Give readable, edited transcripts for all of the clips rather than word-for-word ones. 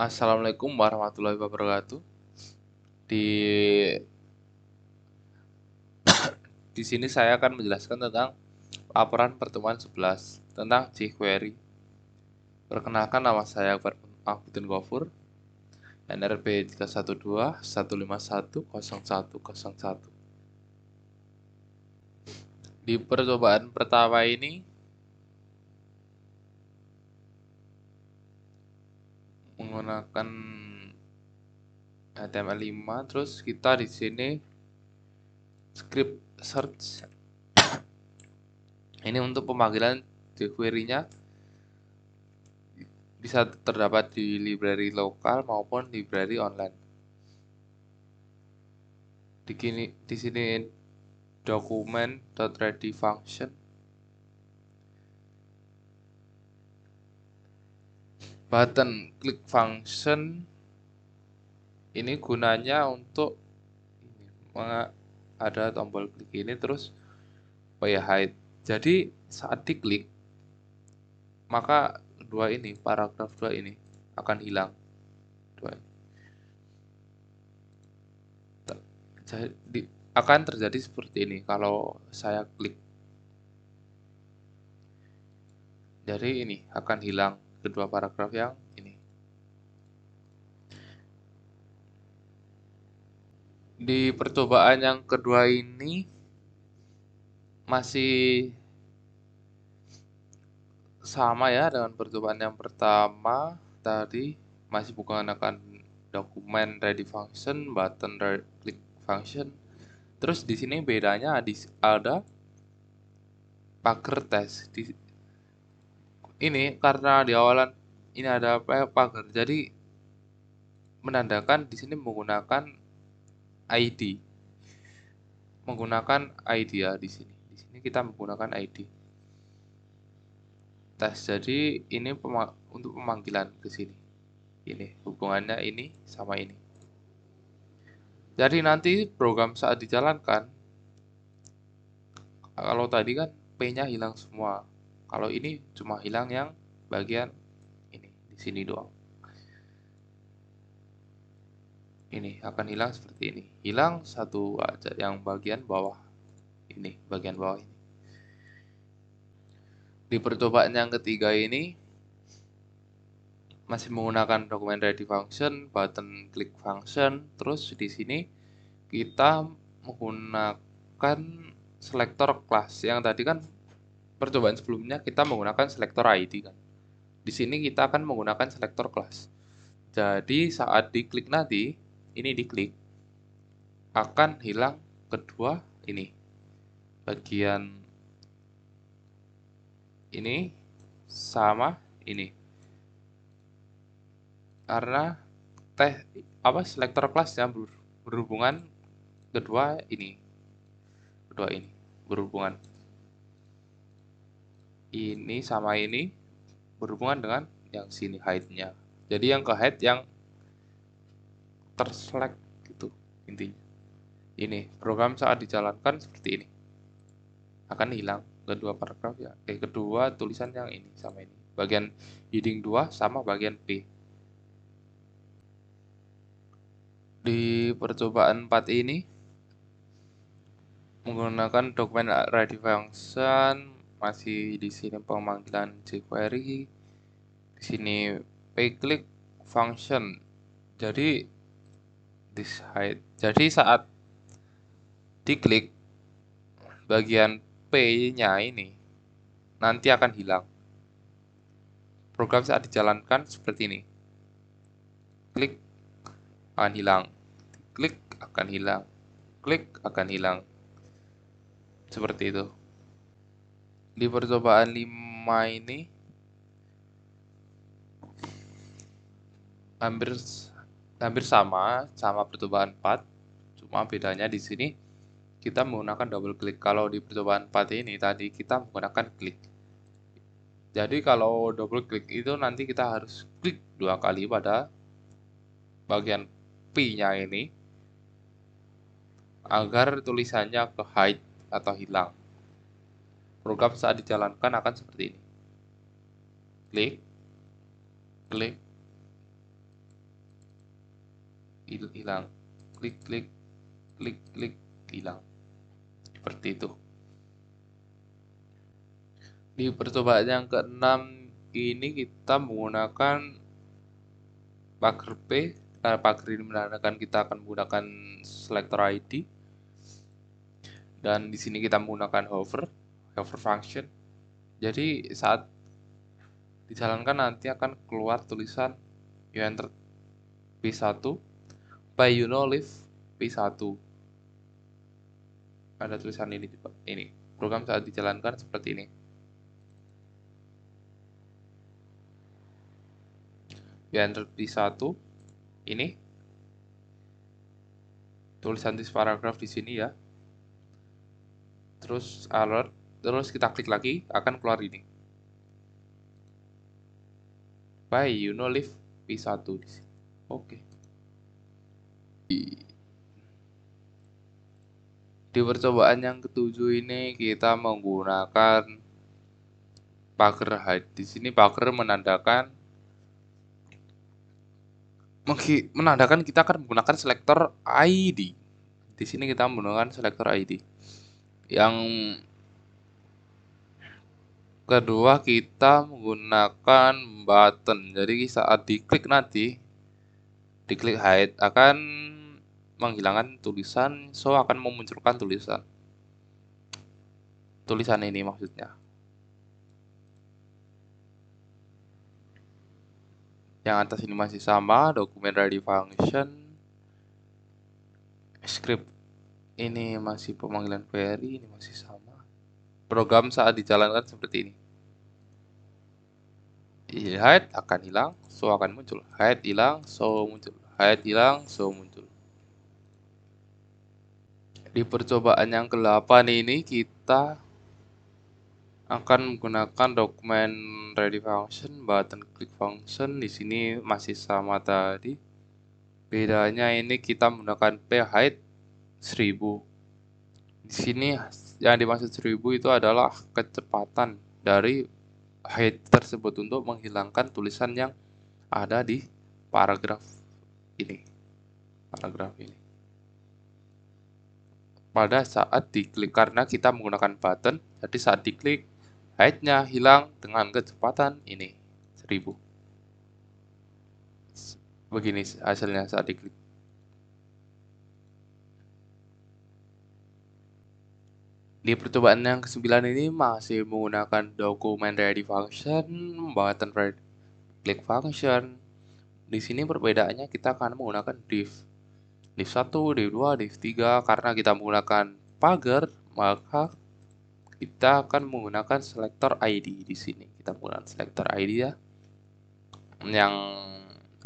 Assalamualaikum warahmatullahi wabarakatuh. Di di sini saya akan menjelaskan tentang laporan pertemuan 11 tentang jQuery. Perkenalkan, nama saya Akbar Gofur, NRP 312 151 0101. Di percobaan pertama ini menggunakan HTML5, terus kita di sini script search. Ini untuk pemanggilan jQuery-nya bisa terdapat di library lokal maupun library online. Di sini document.ready function. Button click function ini gunanya untuk ada tombol klik ini terus hide. Jadi saat diklik maka paragraf 2 ini akan hilang. Jadi akan terjadi seperti ini kalau saya klik. Jadi ini akan hilang kedua paragraf yang ini. Di percobaan yang kedua ini masih sama ya dengan percobaan yang pertama tadi, masih menggunakan dokumen ready function, button click function. Terus di sini bedanya ada pagar test. Ini karena di awalan ini ada pagar, jadi menandakan di sini menggunakan ID. Menggunakan ID ya di sini. Di sini kita menggunakan ID. Tes. Jadi ini untuk pemanggilan ke sini. Ini hubungannya ini sama ini. Jadi nanti program saat dijalankan, kalau tadi kan P-nya hilang semua. Kalau ini cuma hilang yang bagian ini di sini doang. Ini akan hilang seperti ini. Hilang satu aja yang bagian bawah. Ini bagian bawah ini. Di percobaan yang ketiga ini masih menggunakan dokumen ready function, button click function, terus di sini kita menggunakan selector class. Yang tadi kan percobaan sebelumnya kita menggunakan selector ID kan. Di sini kita akan menggunakan selector class. Jadi saat diklik nanti, ini diklik, akan hilang kedua ini. Bagian ini sama ini. Karena selector class yang berhubungan kedua ini berhubungan ini sama ini berhubungan dengan yang sini hide-nya. Jadi yang ke hide yang terselect gitu intinya. Ini program saat dijalankan seperti ini akan hilang kedua paragraf ya. Kedua tulisan yang ini sama ini. Bagian heading 2 sama bagian P. Di percobaan 4 ini menggunakan dokumen ready function, masih di sini pemanggilan jQuery, di sini payclick function. Jadi this hide. Jadi saat diklik bagian P-nya ini nanti akan hilang. Program saat dijalankan seperti ini. Klik akan hilang. Klik akan hilang. Klik akan hilang. Seperti itu. Di percobaan 5 ini hampir sama percobaan 4, cuma bedanya di sini kita menggunakan double klik. Kalau di percobaan 4 ini tadi kita menggunakan klik. Jadi kalau double klik itu nanti kita harus klik 2 kali pada bagian P-nya ini agar tulisannya ke hide atau hilang. Program saat dijalankan akan seperti ini. Klik, klik, hilang, klik klik klik klik, hilang. Seperti itu. Di percobaan yang keenam ini kita menggunakan pagar P. Pagar ini menandakan kita akan menggunakan selector ID, dan di sini kita menggunakan hover function. Jadi saat dijalankan nanti akan keluar tulisan you enter P1 by leave P1. Ada tulisan ini juga. Ini program saat dijalankan seperti ini. You enter P1. Ini tulisan this paragraph di sini ya. Terus alert, terus kita klik lagi, akan keluar ini. By leave P1 di sini. Oke. Di percobaan yang ketujuh ini kita menggunakan pagar hide. Di sini pagar menandakan kita akan menggunakan selector ID. Di sini kita menggunakan selector ID. Yang kedua kita menggunakan button. Jadi saat diklik nanti, diklik hide akan menghilangkan tulisan, akan memunculkan tulisan ini maksudnya. Yang atas ini masih sama, dokumen ready function, script ini masih pemanggilan query, ini masih sama. Program saat dijalankan seperti ini. Hide akan hilang, akan muncul. Hide hilang, muncul. Hide hilang, muncul. Di percobaan yang ke-8 ini kita akan menggunakan dokumen ready function, button click function. Di sini masih sama tadi. Bedanya ini kita menggunakan phide 1000. Di sini yang dimaksud 1000 itu adalah kecepatan dari hide tersebut untuk menghilangkan tulisan yang ada di paragraf ini. Pada saat diklik, karena kita menggunakan button, jadi saat diklik hide-nya hilang dengan kecepatan ini 1000. Begini hasilnya saat diklik. Di percobaan yang ke-9 ini masih menggunakan dokumen ready function, button ready click function. Di sini perbedaannya kita akan menggunakan div 1, div 2, div 3. Karena kita menggunakan pagar, maka kita akan menggunakan selector ID di sini. Kita menggunakan selector ID ya. Yang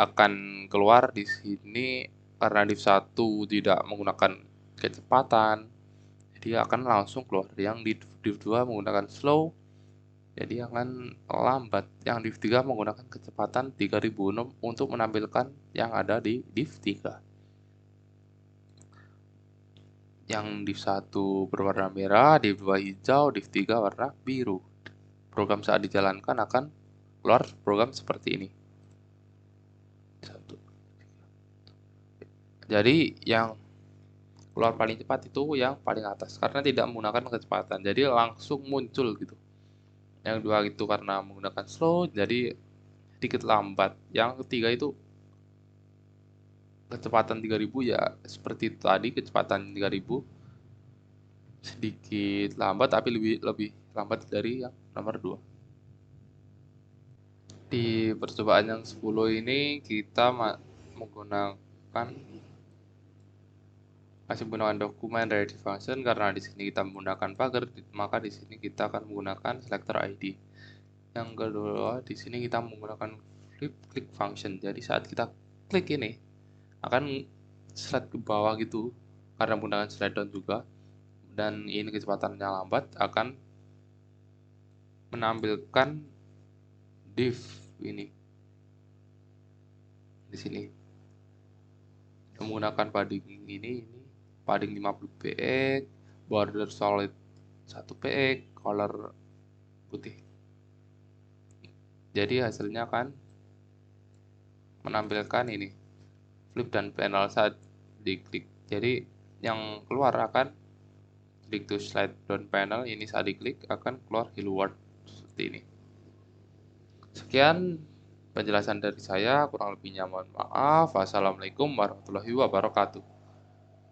akan keluar di sini karena div 1 tidak menggunakan kecepatan, jadi akan langsung keluar. Yang di div 2 menggunakan slow, jadi akan lambat. Yang div 3 menggunakan kecepatan 3006 untuk menampilkan yang ada di div 3. Yang div 1 berwarna merah, div 2 hijau, div 3 warna biru. Program saat dijalankan akan keluar program seperti ini. Jadi yang keluar paling cepat itu yang paling atas karena tidak menggunakan kecepatan, jadi langsung muncul gitu. Yang dua itu karena menggunakan slow, jadi sedikit lambat. Yang ketiga itu kecepatan 3000 ya seperti tadi, kecepatan 3000 sedikit lambat tapi lebih lambat dari yang nomor 2. Di percobaan yang 10 ini kita menggunakan masih menggunakan dokumen ready function. Karena di sini kita menggunakan pagar, maka di sini kita akan menggunakan selector ID. Yang kedua, di sini kita menggunakan flip click function. Jadi saat kita klik ini akan slide ke bawah gitu karena menggunakan slide down juga, dan ini kecepatannya lambat, akan menampilkan div ini di sini menggunakan padding ini padding 50 px, border solid 1 px, color putih. Jadi hasilnya akan menampilkan ini flip dan panel saat diklik. Jadi yang keluar akan klik to slide down panel, ini saat diklik akan keluar hello world seperti ini. Sekian penjelasan dari saya, kurang lebihnya mohon maaf. Wassalamualaikum warahmatullahi wabarakatuh.